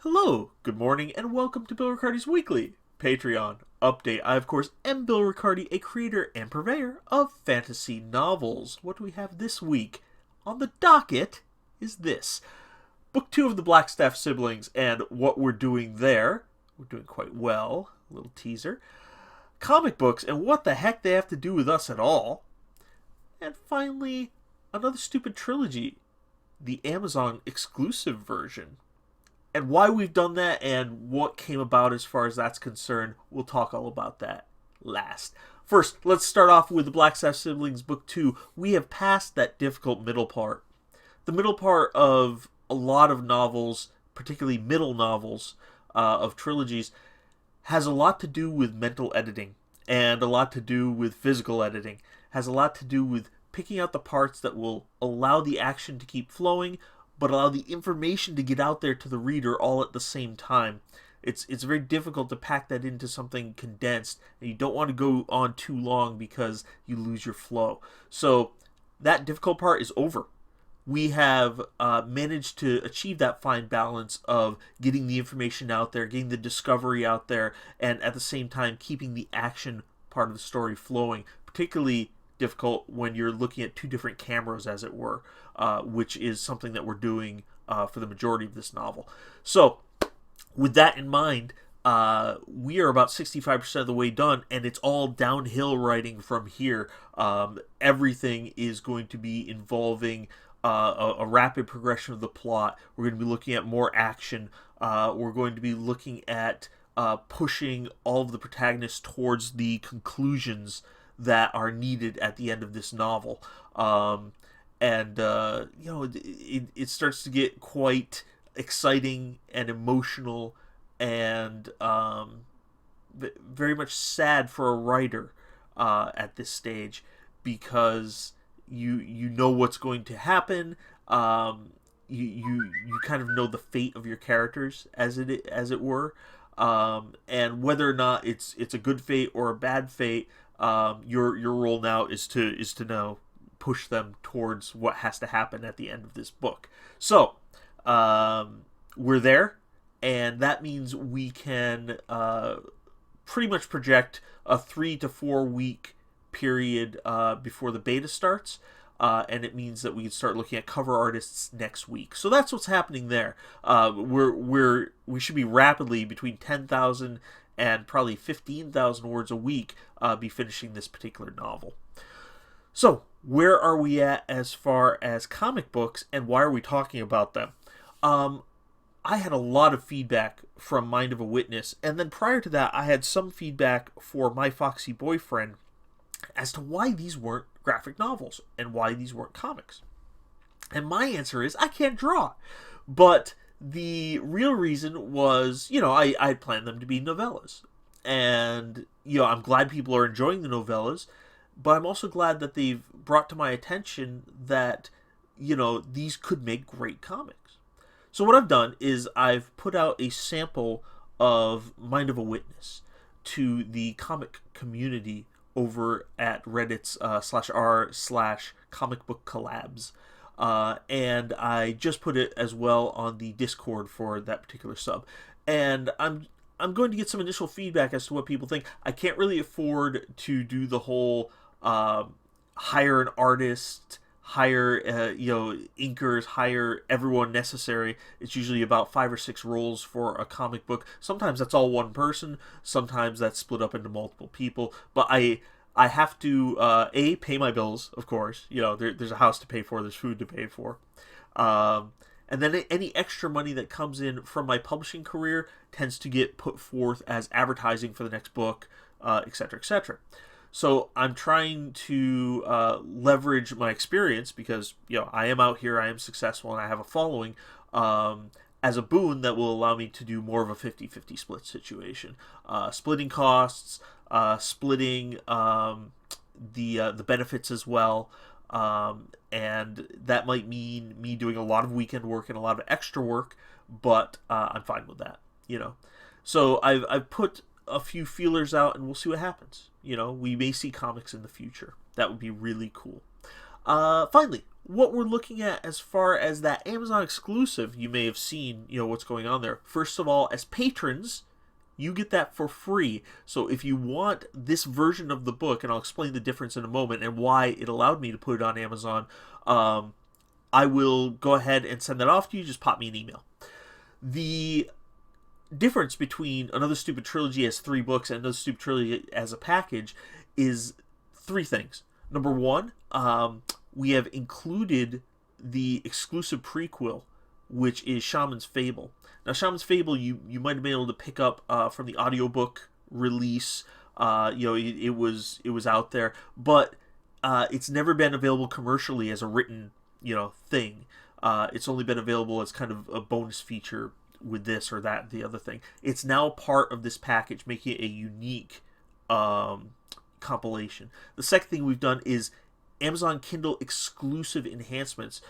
Hello, good morning, and welcome to Bill Riccardi's Weekly Patreon update. I, of course, am Bill Riccardi, a creator and purveyor of fantasy novels. What do we have this week? On the docket is this. Book 2 of the Blackstaff Siblings and what we're doing there. We're doing quite well. A little teaser. Comic books and what the heck they have to do with us at all. And finally, another stupid trilogy. The Amazon exclusive version. And why we've done that and what came about as far as that's concerned, we'll talk all about that last. First, let's start off with the Blackstaff Siblings Book 2. We have passed that difficult middle part. The middle part of a lot of novels, particularly middle novels of trilogies, has a lot to do with mental editing and a lot to do with physical editing. Has a lot to do with picking out the parts that will allow the action to keep flowing, but allow the information to get out there to the reader all at the same time. It's very difficult to pack that into something condensed, and you don't want to go on too long because you lose your flow. So that difficult part is over. We have managed to achieve that fine balance of getting the information out there, getting the discovery out there, and at the same time keeping the action part of the story flowing, particularly difficult when you're looking at two different cameras, as it were, which is something that we're doing for the majority of this novel. So, with that in mind, we are about 65% of the way done, and it's all downhill writing from here. Everything is going to be involving a rapid progression of the plot. We're going to be looking at more action. We're going to be looking at pushing all of the protagonists towards the conclusions that are needed at the end of this novel. It starts to get quite exciting and emotional and very much sad for a writer at this stage, because you know what's going to happen. You kind of know the fate of your characters, as it were, and whether or not it's a good fate or a bad fate. Your role now is to now push them towards what has to happen at the end of this book. So we're there, and that means we can pretty much project a 3 to 4 week period before the beta starts. And it means that we can start looking at cover artists next week. So that's what's happening there. We should be rapidly between 10,000 and probably 15,000 words a week be finishing this particular novel. So, where are we at as far as comic books, and why are we talking about them? I had a lot of feedback from Mind of a Witness, and then prior to that, I had some feedback for My Foxy Boyfriend as to why these weren't graphic novels and why these weren't comics. And my answer is, I can't draw. But the real reason was, I planned them to be novellas. And, I'm glad people are enjoying the novellas, but I'm also glad that they've brought to my attention that, these could make great comics. So what I've done is I've put out a sample of Mind of a Witness to the comic community over at Reddit's /r/comic book collabs. And I just put it as well on the Discord for that particular sub. And I'm going to get some initial feedback as to what people think. I can't really afford to do the whole hire an artist, hire inkers, hire everyone necessary. It's usually about 5 or 6 roles for a comic book. Sometimes that's all one person. Sometimes that's split up into multiple people. But I have to pay my bills, of course. There's a house to pay for, there's food to pay for, and then any extra money that comes in from my publishing career tends to get put forth as advertising for the next book, etc., etc. So I'm trying to leverage my experience, because I am out here, I am successful, and I have a following, as a boon that will allow me to do more of a 50-50 split situation, splitting costs, splitting the benefits as well, and that might mean me doing a lot of weekend work and a lot of extra work, but I'm fine with that. So I've put a few feelers out, and we'll see what happens. We may see comics in the future. That would be really cool. Finally, what we're looking at as far as that Amazon exclusive, you may have seen, what's going on there. First of all, as patrons, you get that for free. So if you want this version of the book, and I'll explain the difference in a moment and why it allowed me to put it on Amazon, I will go ahead and send that off to you. Just pop me an email. The difference between Another Stupid Trilogy as 3 books and Another Stupid Trilogy as a package is 3 things. Number 1, we have included the exclusive prequel, which is Shaman's Fable. Now, Shaman's Fable, you might have been able to pick up from the audiobook release. It was out there, but it's never been available commercially as a written thing. It's only been available as kind of a bonus feature with this or that, the other thing. It's now part of this package, making it a unique compilation. The second thing we've done is Amazon Kindle exclusive enhancements.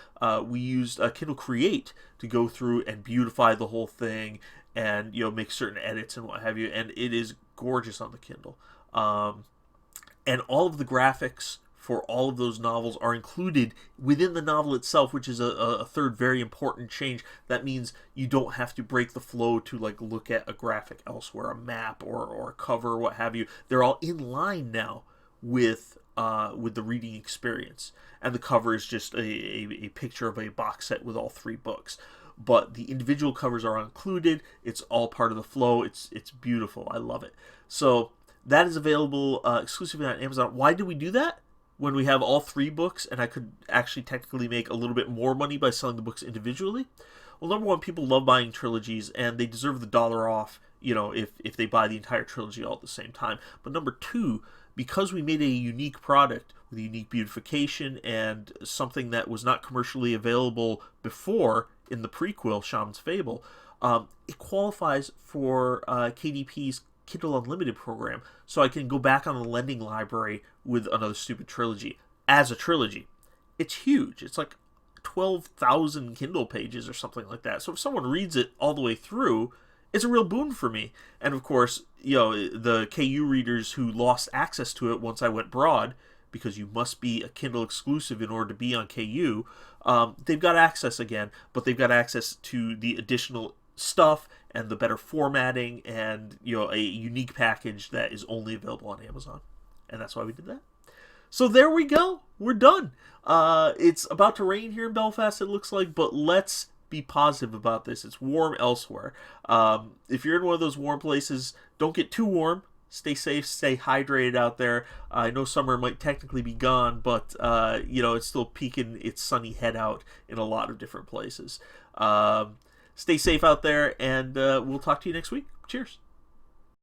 We used Kindle Create to go through and beautify the whole thing and make certain edits and what have you, and it is gorgeous on the Kindle. And all of the graphics for all of those novels are included within the novel itself, which is a third very important change. That means you don't have to break the flow to look at a graphic elsewhere, a map or a cover or what have you. They're all in line now with the reading experience, and the cover is just a picture of a box set with all 3 books. But the individual covers are included. It's all part of the flow. It's beautiful. I love it. So that is available exclusively on Amazon. Why did we do that? When we have all 3 books, and I could actually technically make a little bit more money by selling the books individually. Well, number 1, people love buying trilogies, and they deserve the $1 off, if they buy the entire trilogy all at the same time. But number 2, because we made a unique product with a unique beautification and something that was not commercially available before in the prequel, Shaman's Fable, it qualifies for KDP's Kindle Unlimited program, so I can go back on the lending library with Another Stupid Trilogy as a trilogy. It's huge. It's like 12,000 Kindle pages or something like that. So if someone reads it all the way through, it's a real boon for me. And of course, the KU readers who lost access to it once I went broad, because you must be a Kindle exclusive in order to be on KU, they've got access again, but they've got access to the additional stuff and the better formatting and a unique package that is only available on Amazon. And that's why we did that. So there we go. We're done. It's about to rain here in Belfast, it looks like, but let's be positive about this. It's warm elsewhere. If you're in one of those warm places, don't get too warm. Stay safe, stay hydrated out there. I know summer might technically be gone, but it's still peeking its sunny head out in a lot of different places. Stay safe out there, and we'll talk to you next week. Cheers.